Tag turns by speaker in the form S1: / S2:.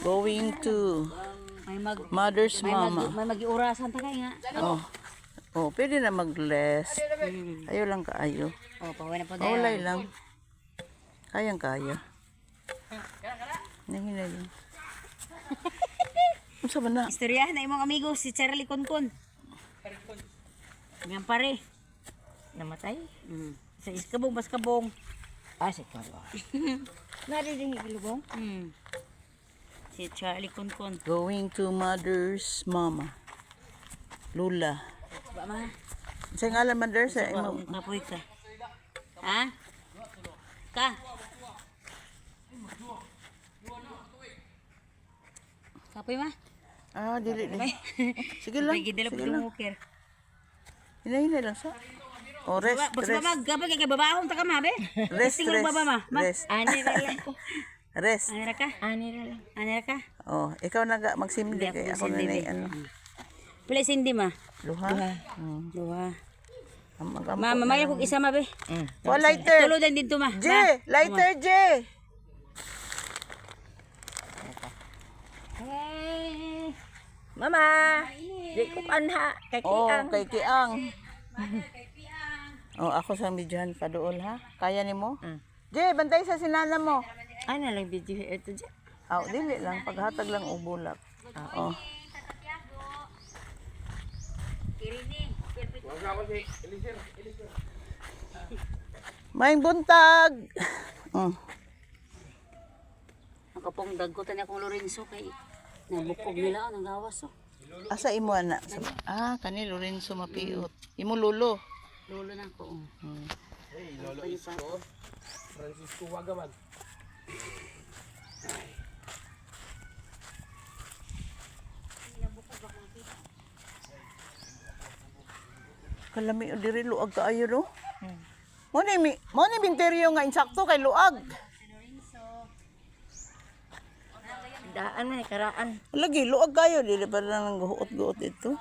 S1: Going to
S2: May mag
S1: mother's mama.
S2: may magiurasan ta kay nga.
S1: Oh. Oh, pwede na mag-less. Ayaw lang kaayo.
S2: Oh, pawala po
S1: Maulay lang. Kayang kaya. Nahinay lang. Ano sa ba na?
S2: Istorya na imong amigo si Charlie Konkon. Yang pare.
S3: Namatay?
S2: Sa iskabong baskabong.
S3: Ah, si Carlo. Narinig ilubong?
S2: Si Charlie Konkon.
S1: Going to mother's mama. Lula.
S2: Ba ma?
S1: Sa ngalan mother sa imo.
S2: Kapoy ka. Ha? Ka. Kapoy ma?
S1: Ah, dili. Sige lang.
S2: Sige dala
S1: Sige
S2: pud
S1: lang.
S2: walker.
S1: Hinay lang sa. Oh, rest,
S2: Basta
S1: rest.
S2: mag kapag kay babahon ta ka ma be.
S1: Rest,
S2: Tingog
S1: rest.
S2: baba ma.
S1: Rest.
S3: Ani na lang ko.
S1: Rest.
S2: Anira ka?
S3: Ani na lang.
S2: Anira ka?
S1: Oh, ikaw na magsimli
S2: Hindi ako
S1: kay ako na
S2: magsimli,
S1: ano.
S2: Pila sindi ma?
S1: Luha.
S2: Duha.
S1: Amag
S2: Ma, mamaya kog isa ma be.
S1: Oh, lighter.
S2: Tulo din dito ma.
S1: J, lighter J.
S3: Hey! Mama! Di ko anha. Kay
S1: Oh,
S3: Kiang.
S1: kay Kiang. Oh, ako sa midyahan pa dool ha. Kaya nimo? J, bantay sa sinana mo.
S3: Ano lang video ito dyan?
S1: Aw, dili lang paghatag lang og bulak. Oh. Maing buntag.
S2: Ang kapong dagutan akong Lorenzo kay nabukog nila ang gawas oh.
S1: Asa imo ana? Ah, kani Lorenzo mapiot. Imo lulo.
S2: Lolo na ko.
S4: Hey, Lolo Isko. Francisco Wagaman.
S1: Kalami o diri luag kaayo no. Mo ni binteryo nga insakto kay luag.
S3: Daan na, karaan.
S1: Lagi luag kayo dili pa lang guot-guot ito.